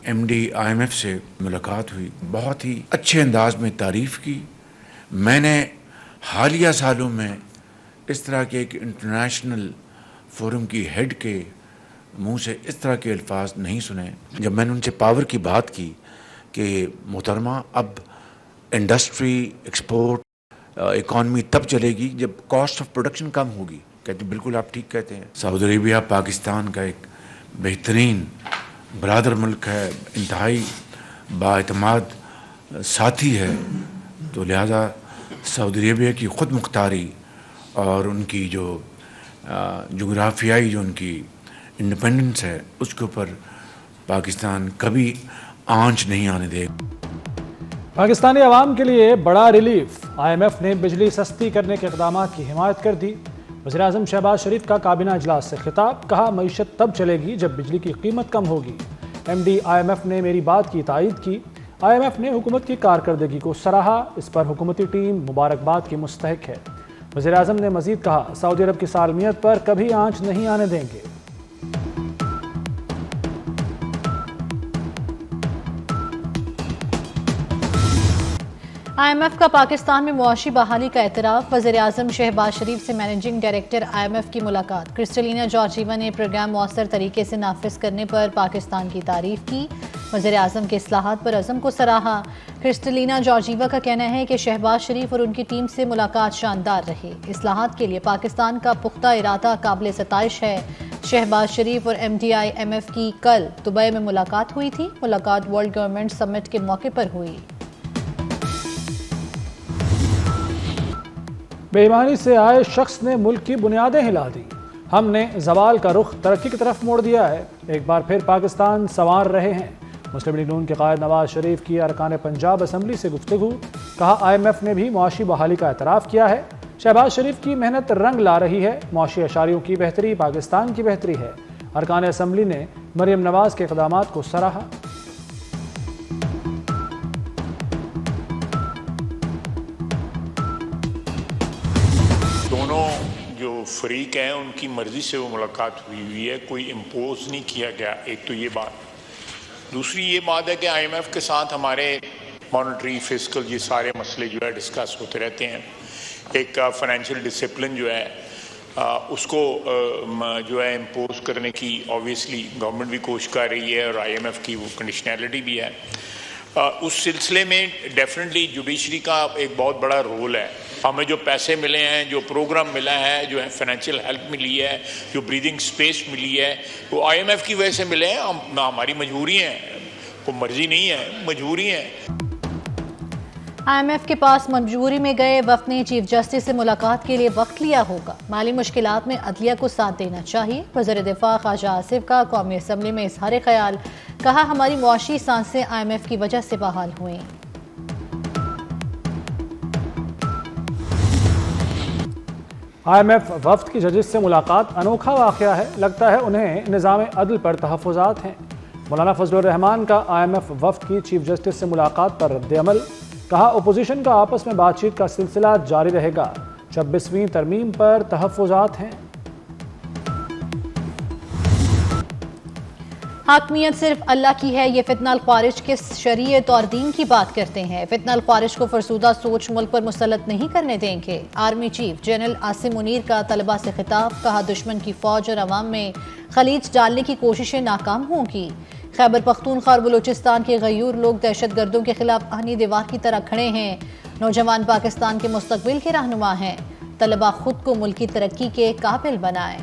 MD IMF से मुलाकात हुई, बहुत ही अच्छे अंदाज में तारीफ़ की। मैंने हालिया सालों में इस तरह के एक इंटरनेशनल फोरम की हेड के मुंह से इस तरह के अल्फाज नहीं सुने। जब मैंने उनसे पावर की बात की कि मोहतरमा अब इंडस्ट्री, एक्सपोर्ट, इकॉनमी तब चलेगी जब कॉस्ट ऑफ प्रोडक्शन कम होगी, कहते बिल्कुल आप ठीक कहते हैं। सऊदी अरेबिया पाकिस्तान का एक बेहतरीन बरादर मुल्क है, इंतहाई बाएतमाद साथी है, तो लिहाजा सऊदी अरेबिया की ख़ुद मुख्तारी और उनकी जो जोग्राफियाई जो उनकी इंडिपेंडेंस है उसके ऊपर पाकिस्तान कभी आंच नहीं आने देगा। पाकिस्तानी अवाम के लिए बड़ा रिलीफ, आईएमएफ ने बिजली सस्ती करने के इक़दाम की हिमायत कर दी। वज़ीर-ए-आज़म शहबाज शरीफ का काबीना इजलास से खिताब, कहा मईशत तब चलेगी जब बिजली की कीमत कम होगी। एमडी आईएमएफ ने मेरी बात की तायीद की। आईएमएफ ने हुकूमत की कारकर्दगी को सराहा, इस पर हुकूमती टीम मुबारकबाद की मुस्तहिक है। वज़ीर-ए-आज़म ने मजीद कहा, सऊदी अरब की सालमियत पर कभी आंच नहीं आने देंगे। आईएमएफ का पाकिस्तान में मुआशी बहाली का एतराफ़, वज़ीर-ए-आज़म शहबाज शरीफ से मैनेजिंग डायरेक्टर आईएमएफ की मुलाकात। क्रिस्टलिना जॉर्जीवा ने प्रोग्राम मौसर तरीके से नाफिज करने पर पाकिस्तान की तारीफ की। वज़ीर-ए-आज़म के इस्लाहात पर अज़म को सराहा। क्रिस्टलिना जॉर्जीवा का कहना है कि शहबाज शरीफ और उनकी टीम से मुलाकात शानदार रही। इस्लाहात के लिए पाकिस्तान का पुख्ता इरादा काबिल सताइश है। शहबाज शरीफ और एमडीआई एमएफ की कल दुबई में मुलाकात हुई थी। मुलाकात वर्ल्ड गवर्नमेंट समिट के मौके पर हुई। बेईमानी से आए शख्स ने मुल्क की बुनियादें हिला दी। हमने जवाल का रुख तरक्की की तरफ मोड़ दिया है। एक बार फिर पाकिस्तान संवार रहे हैं। मुस्लिम लीग नून के कायद नवाज शरीफ की अरकान पंजाब असम्बली से गुफ्तगू, कहा आईएमएफ ने भी मुआशी बहाली का एतराफ़ किया है। शहबाज शरीफ की मेहनत रंग ला रही है। मुआशी अशारियों की बेहतरी पाकिस्तान की बेहतरी है। अरकान असम्बली ने मरियम नवाज के इक़दामात को सराहा। दोनों जो फरीक हैं उनकी मर्ज़ी से वो मुलाकात हुई है, कोई इम्पोज नहीं किया गया। एक तो ये बात। दूसरी ये बात है कि आईएमएफ के साथ हमारे मॉनेटरी, फिस्कल, ये सारे मसले जो है डिस्कस होते रहते हैं। एक फाइनेंशियल डिसिप्लिन जो है उसको जो है इम्पोज करने की ऑब्वियसली गवर्नमेंट भी कोशिश कर रही है और आईएमएफ की वो कंडीशनैलिटी भी है। उस सिलसिले में डेफिनेटली जुडिशरी का एक बहुत बड़ा रोल है। हमें जो पैसे मिले हैं, जो प्रोग्राम मिला है, जो है फाइनेंशियल हेल्प मिली है, जो ब्रीदिंग स्पेस मिली है, वो आईएमएफ की वजह से मिले हैं। हमारी मजबूरी है, कोई मर्जी नहीं है, मजबूरी है। आईएमएफ के पास मजबूरी में गए वफ़द ने चीफ जस्टिस से मुलाकात के लिए वक्त लिया होगा। माली मुश्किलात में अदलिया को साथ देना चाहिए। वज़ीर दिफा ख्वाजा आसिफ का कौमी असम्बली में इजहार ख्याल, कहा हमारी मुआशी सांसें आईएमएफ की वजह से बहाल हुई। आईएमएफ वफ्द की जजेस से मुलाकात अनोखा वाक़या है। लगता है उन्हें निज़ाम अदल पर तहफ़्फ़ुज़ात हैं। मौलाना फजलुर रहमान का आईएमएफ वफ्द की चीफ जस्टिस से मुलाकात पर रद्द-ए-अमल, कहा अपोजिशन का आपस में बातचीत का सिलसिला जारी रहेगा। 26वीं तरमीम पर तहफ़्फ़ुज़ात हैं। हाकमियत सिर्फ अल्लाह की है, ये फितनल ख्वारिज के शरीयत और दीन की बात करते हैं। फितनल ख्वारिज को फरसूदा सोच मुल्क पर मुसल्लत नहीं करने देंगे। Army chief general Asim Munir का तलबा से खिताब, कहा दुश्मन की फौज और अवाम में खलीज डालने की कोशिशें नाकाम होंगी। खैबर पख्तूनख्वा और बलूचिस्तान के गयूर लोग दहशत गर्दों के खिलाफ आहनी दीवार की तरह खड़े हैं। नौजवान पाकिस्तान के मुस्तकबिल के रहनुमा हैं। तलबा खुद को मुल्क की तरक्की के काबिल बनाएं।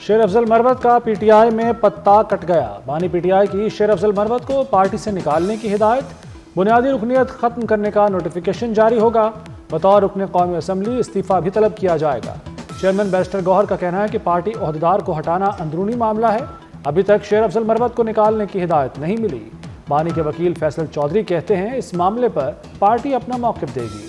शेर अफजल मरवत का पीटीआई में पत्ता कट गया। बानी पीटीआई की शेर अफजल मरवत को पार्टी से निकालने की हिदायत। बुनियादी रुकनियत खत्म करने का नोटिफिकेशन जारी होगा। बतौर रुकन कौमी असम्बली इस्तीफा भी तलब किया जाएगा। चेयरमैन बैरिस्टर गौहर का कहना है कि पार्टी ओहदेदार को हटाना अंदरूनी मामला है। अभी तक शेर अफजल मरवत को निकालने की हिदायत नहीं मिली। बानी के वकील फैसल चौधरी कहते हैं इस मामले पर पार्टी अपना मौक़िफ़ देगी।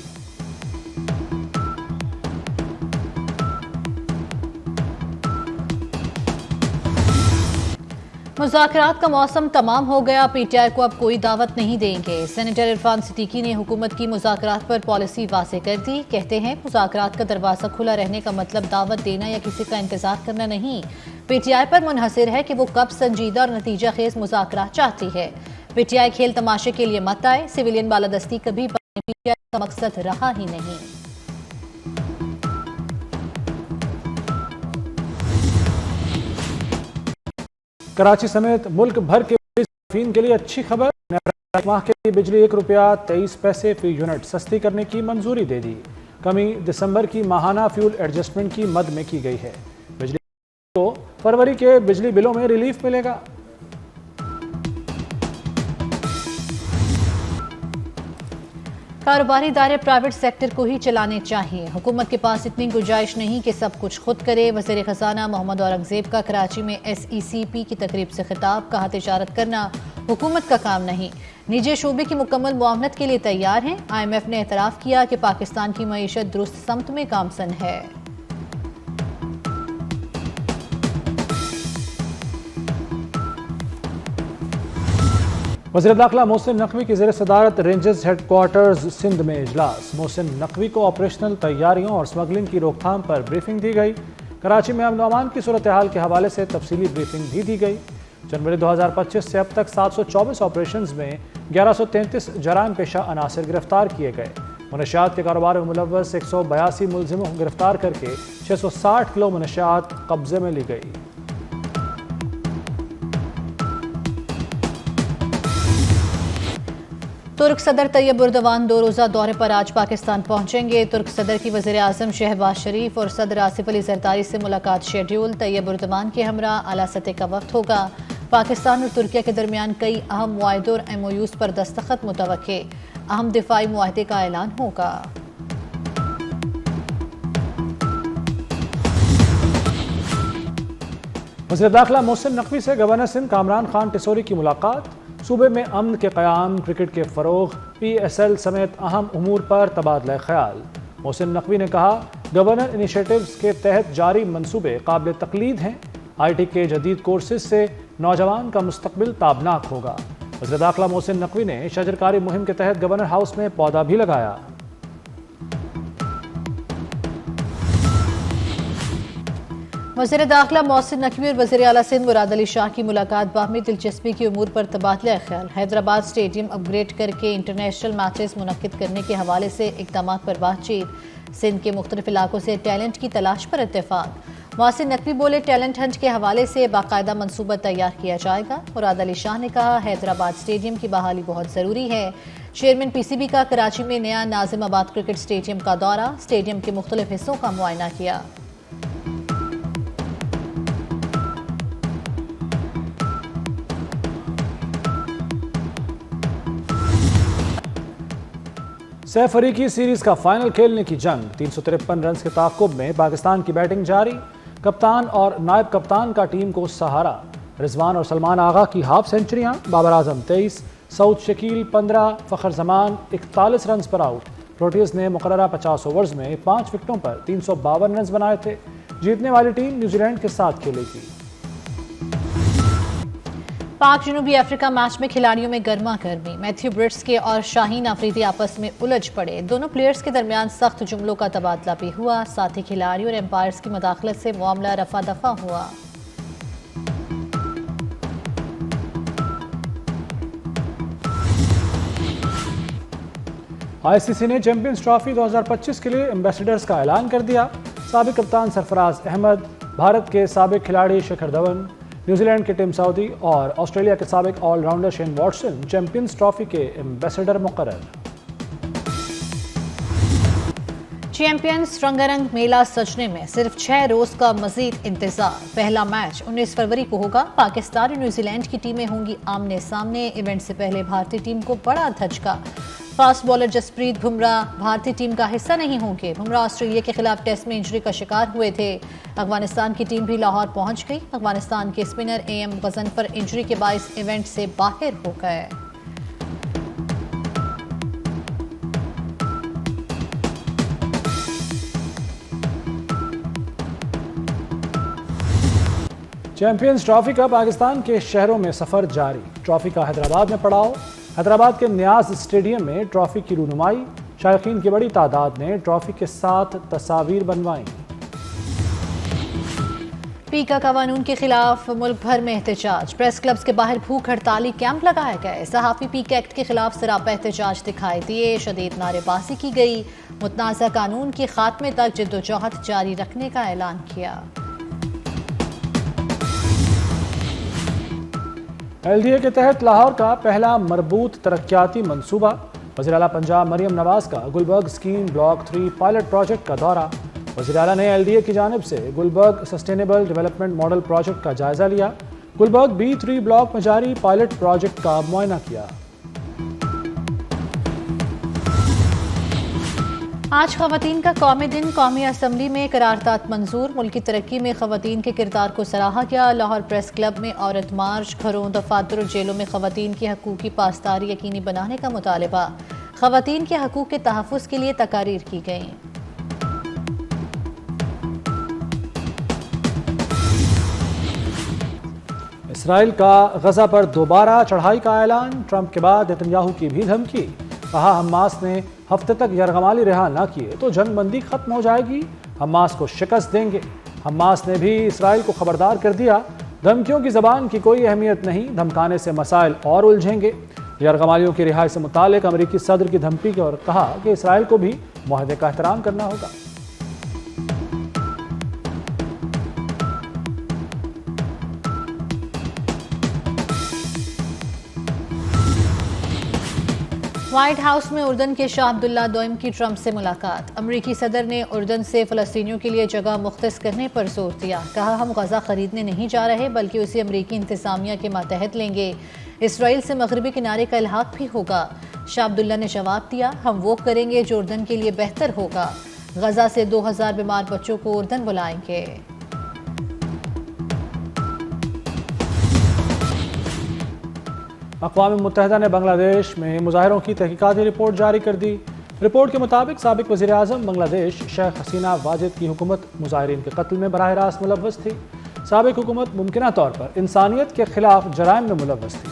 मुज़ाकरात का मौसम तमाम हो गया, पीटीआई को अब कोई दावत नहीं देंगे। सेनेटर इरफान सिद्दीकी ने हुकूमत की मुज़ाकरात पर पॉलिसी वाज़ेह कर दी। कहते हैं मुज़ाकरात का दरवाज़ा खुला रहने का मतलब दावत देना या किसी का इंतजार करना नहीं। पीटीआई पर मुनहसिर है कि वो कब संजीदा और नतीजा खेज मुज़ाकरात चाहती है। पीटीआई खेल तमाशे के लिए मत आए, सिविलियन बालादस्ती कभी पीटीआई का मकसद रहा ही नहीं। कराची समेत मुल्क भर के सार्फिन के लिए अच्छी खबर, माह के लिए बिजली ₹1.23 फी यूनिट सस्ती करने की मंजूरी दे दी। कमी दिसंबर की माहाना फ्यूल एडजस्टमेंट की मद में की गई है। बिजली को फरवरी के बिजली बिलों में रिलीफ मिलेगा। कारोबारी इदारे प्राइवेट सेक्टर को ही चलाने चाहिए। हुकूमत के पास इतनी गुंजाइश नहीं कि सब कुछ खुद करे। वज़ीर खजाना मोहम्मद औरंगजेब का कराची में SECP की तकरीब से खिताब, कहा तिजारत करना हुकूमत का काम नहीं, निजी शोबे की मुकम्मल मुआवनत के लिए तैयार हैं। IMF ने एतराफ़ किया कि पाकिस्तान की मईशत दुरुस्त समत में गामसन है। वज़ीर दाखिला मोहसिन नकवी की ज़ेर सदारत रेंजर्स हेडक्वार्टर्स सिंध में इजलास। मोहसिन नकवी को ऑपरेशनल तैयारियों और स्मगलिंग की रोकथाम पर ब्रीफिंग दी गई। कराची में अमन अमान की सूरत हाल के हवाले से तफसीली ब्रीफिंग भी दी गई। जनवरी 2025 से अब तक 724 ऑपरेशन में 1133 जराइम पेशा अनासर गिरफ्तार किए गए। मनशियात के कारोबार में मुलव्वस 182 मुलजिमों को गिरफ्तार करके 660 किलो मनशियात कब्जे में ली गई। तुर्क सदर तैयब उर्दवान 2 रोज़ा दौरे पर आज पाकिस्तान पहुंचेंगे। तुर्क सदर की वज़ीर आज़म शहबाज शरीफ और सदर आसिफ अली जरदारी से मुलाकात शेड्यूल। तैयब उर्दवान के हमरा आला सतह का वक्त होगा। पाकिस्तान और तुर्किया के दरमियान कई अहम मुआहदों और MOUs पर दस्तखत मुतवक्के। अहम दिफाई मुआहदे का ऐलान होगा। वज़ीर दाखिला मोहसिन नकवी से गवर्नर सिंध कामरान खान टिसोरी की मुलाकात। सूबे में अमन के क़याम, क्रिकेट के फ़रोग़, PSL समेत अहम उमूर पर तबादला ख्याल। मोहसिन नकवी ने कहा गवर्नर इनिशिएटिव्स के तहत जारी मंसूबे काबिल तकलीद हैं। IT के जदीद कोर्सेज से नौजवान का मुस्तकबिल ताबनाक होगा। वज़ीर दाखिला मोहसिन नकवी ने शजरकारी मुहिम के तहत गवर्नर हाउस में पौधा भी लगाया। वज़ीर दाखिला मोहसिन नकवी और वज़ीर आला सिंध मुराद अली शाह की मुलाकात बाहमी दिलचस्पी की उमूर पर तबादला ख्याल। हैदराबाद स्टेडियम अपग्रेड करके इंटरनेशनल मैचेस मुनक्किद करने के हवाले से इक़दाम पर बातचीत। सिंध के मुख्तलिफ इलाकों से टैलेंट की तलाश पर इत्तेफाक। मोहसिन नकवी बोले टैलेंट हंट के हवाले से बाकायदा मनसूबा तैयार किया जाएगा। मुराद अली शाह ने कहा हैदराबाद स्टेडियम की बहाली बहुत ज़रूरी है। चेयरमैन PCB का कराची में नया नाजिमाबाद क्रिकेट स्टेडियम का दौरा, स्टेडियम के मुख्तलिफ हिस्सों का मुआयना किया। सैफ अली की सीरीज का फाइनल खेलने की जंग, 353 रन के ताक़ुब में पाकिस्तान की बैटिंग जारी। कप्तान और नायब कप्तान का टीम को सहारा। रिजवान और सलमान आगा की हाफ सेंचुरियां, बाबर आजम 23, सऊद शकील 15, फ़खर जमान 41 रन पर आउट। प्रोटीज ने मुकर्ररा 50 ओवर्स में 5 विकेटों पर 352 रन बनाए थे। जीतने वाली टीम न्यूजीलैंड के साथ खेलेगी। पाक जनूबी अफ्रीका मैच में खिलाड़ियों में गर्मा गर्मी। मैथ्यू ब्रिट्सके और शाहीन अफरीदी आपस में उलझ पड़े। दोनों प्लेयर्स के दरमियान सख्त जुमलों का तबादला भी हुआ। साथ ही खिलाड़ियों और एम्पायर्स की मुदाखलत से मामला रफा दफा हुआ। ICC ने चैंपियंस ट्रॉफी 2025 के लिए एम्बेसडर्स का ऐलान कर दिया। साबिक कप्तान सरफराज अहमद, भारत के साबिक खिलाड़ी शिखर धवन, न्यूजीलैंड के टिम साउदी और ऑस्ट्रेलिया के साबिक all rounder Shane Watson champions trophy के एम्बेसडर मुकर्रर। चैंपियंस रंगारंग मेला सजने में सिर्फ 6 रोज का मजीद इंतजार। पहला मैच 19 फरवरी को होगा। पाकिस्तान और न्यूजीलैंड की टीमें होंगी आमने सामने। इवेंट से पहले भारतीय टीम को बड़ा धचका। फास्ट बॉलर जसप्रीत बुमराह भारतीय टीम का हिस्सा नहीं होंगे। बुमराह ऑस्ट्रेलिया के खिलाफ टेस्ट में इंजरी का शिकार हुए थे। अफगानिस्तान की टीम भी लाहौर पहुंच गई। अफगानिस्तान के स्पिनर AM गजनफर इंजरी के बायस इवेंट से बाहर हो गए। चैंपियंस ट्रॉफी का पाकिस्तान के शहरों में सफर जारी। ट्रॉफी का हैदराबाद में पड़ाव। हैदराबाद के न्याज स्टेडियम में ट्रॉफी की रूनुमाई। शायकीन की बड़ी तादाद ने ट्रॉफी के साथ तस्वीर बनवाई। पीका कानून के खिलाफ मुल्क भर में एहतजाज। प्रेस क्लब्स के बाहर भूख हड़ताली कैंप लगाए गए। सहाफ़ी पीका एक्ट के खिलाफ सरापा एहतजाज दिखाई दिए। शदीद नारेबाजी की गई। मुतनाज़ा कानून के खात्मे तक जिद्दोजहद जारी रखने का ऐलान किया। LDA के तहत लाहौर का पहला मरबूत तरक्याती मंसूबा। वज़ीर आला पंजाब मरियम नवाज का Gulberg scheme block 3 pilot project का दौरा। वज़ीर आला ने LDA की जानिब से Gulberg sustainable development model project का जायजा लिया। गुलबर्ग B3 ब्लॉक में जारी पायलट प्रोजेक्ट का मुआयना किया। आज ख़वातीन का कौमी दिन। कौमी असम्बली में करारदाद मंजूर। मुल्की तरक्की में ख़वातीन के किरदार को सराहा गया। लाहौर प्रेस क्लब में औरत मार्च। घरों, दफातर और जेलों में ख़वातीन के हकूक़ की पासदारी यकीनी बनाने का मुतालबा। ख़वातीन के हकूक़ के तहफ़्फ़ुज़ के लिए तकारीर की गई। इसराइल का गजा पर दोबारा चढ़ाई का ऐलान। ट्रंप के बाद नेतन्याहू की भी धमकी। कहा हमास ने हफ्ते तक यरगमाली रिहा न किए तो जंग बंदी खत्म हो जाएगी। हमास को शिकस्त देंगे। हमास ने भी इसराइल को खबरदार कर दिया, धमकियों की जबान की कोई अहमियत नहीं, धमकाने से मसाइल और उलझेंगे। यरगमालियों की रिहाई से मुतालिक अमरीकी सदर की धमकी और कहा कि इसराइल को भी मुआहदे का एहतराम करना होगा। व्हाइट हाउस में उर्दन के शाह अब्दुल्ला दोइम की ट्रंप से मुलाकात। अमरीकी सदर ने उर्दन से फ़लस्तीनियों के लिए जगह मुख्तस करने पर जोर दिया। कहा हम गजा खरीदने नहीं जा रहे बल्कि उसे अमरीकी इंतज़ामिया के मातहत लेंगे। इसराइल से मगरबी किनारे का इल्हाक भी होगा। शाह अब्दुल्ला ने जवाब दिया हम वो करेंगे जो उर्दन के लिए बेहतर होगा। गजा से 2000 बीमार बच्चों को उर्दन बुलाएंगे। अक़वाम मुत्तहिदा ने बांग्लादेश में मुजाहिरों की तहकीकाती रिपोर्ट जारी कर दी। रिपोर्ट के मुताबिक साबिक़ वज़ीर आज़म बांग्लादेश शेख हसीना वाजिद की हुकूमत मुजाहिरीन के कत्ल में बराह रास्त मुलव्वस थी। साबिक़ हुकूमत मुमकिना तौर पर इंसानियत के खिलाफ जराइम में मुलव्वस थी।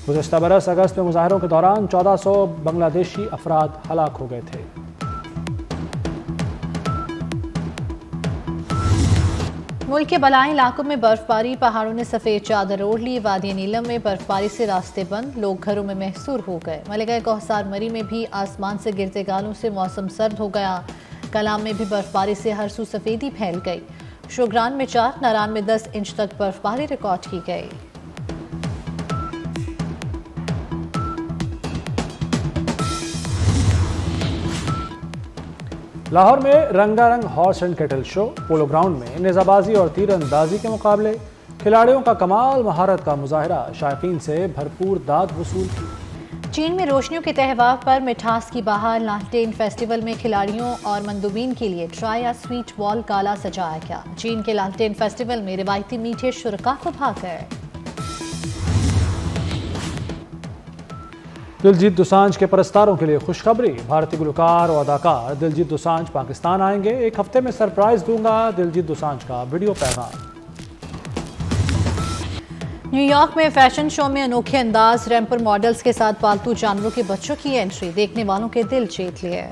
गुज़श्ता बरस अगस्त में मुजाहिरों के दौरान 1400 बांग्लादेशी अफराद हलाक हो गए थे। मुल्क के बलाई इलाकों में बर्फबारी। पहाड़ों ने सफ़ेद चादर ओढ़ ली। वादी नीलम में बर्फबारी से रास्ते बंद। लोग घरों में महसूर हो गए। मलिका कौसार मरी में भी आसमान से गिरते गालों से मौसम सर्द हो गया। कलाम में भी बर्फबारी से हर सू सफ़ेदी फैल गई। शोग्रान में 4, नारान में 10 इंच तक बर्फबारी रिकॉर्ड की गई। लाहौर में रंगारंग horse and cattle show. Polo ground में नेज़ाबाजी और तीरंदाजी के मुकाबले। खिलाड़ियों का कमाल महारत का मुजाहरा। शायकीन से भरपूर दाद वसूल की। चीन में रोशनियों के त्यौहार पर मिठास की बहार। लालटेन फेस्टिवल में खिलाड़ियों और मंदूबीन के लिए ट्राई या स्वीट बॉल काला सजाया गया। चीन के लालटेन फेस्टिवल में रिवायती मीठे शुरका को भाग गए। दिलजीत दोसांझ के परस्तारों के लिए खुशखबरी। भारतीय गुलकार और अदाकार दिलजीत दोसांझ पाकिस्तान आएंगे। एक हफ्ते में सरप्राइज दूंगा, दिलजीत दोसांझ का वीडियो पैगाम। न्यूयॉर्क में फैशन शो में अनोखे अंदाज। रैंपर मॉडल्स के साथ पालतू जानवरों के बच्चों की एंट्री देखने वालों के दिल जीत लिए।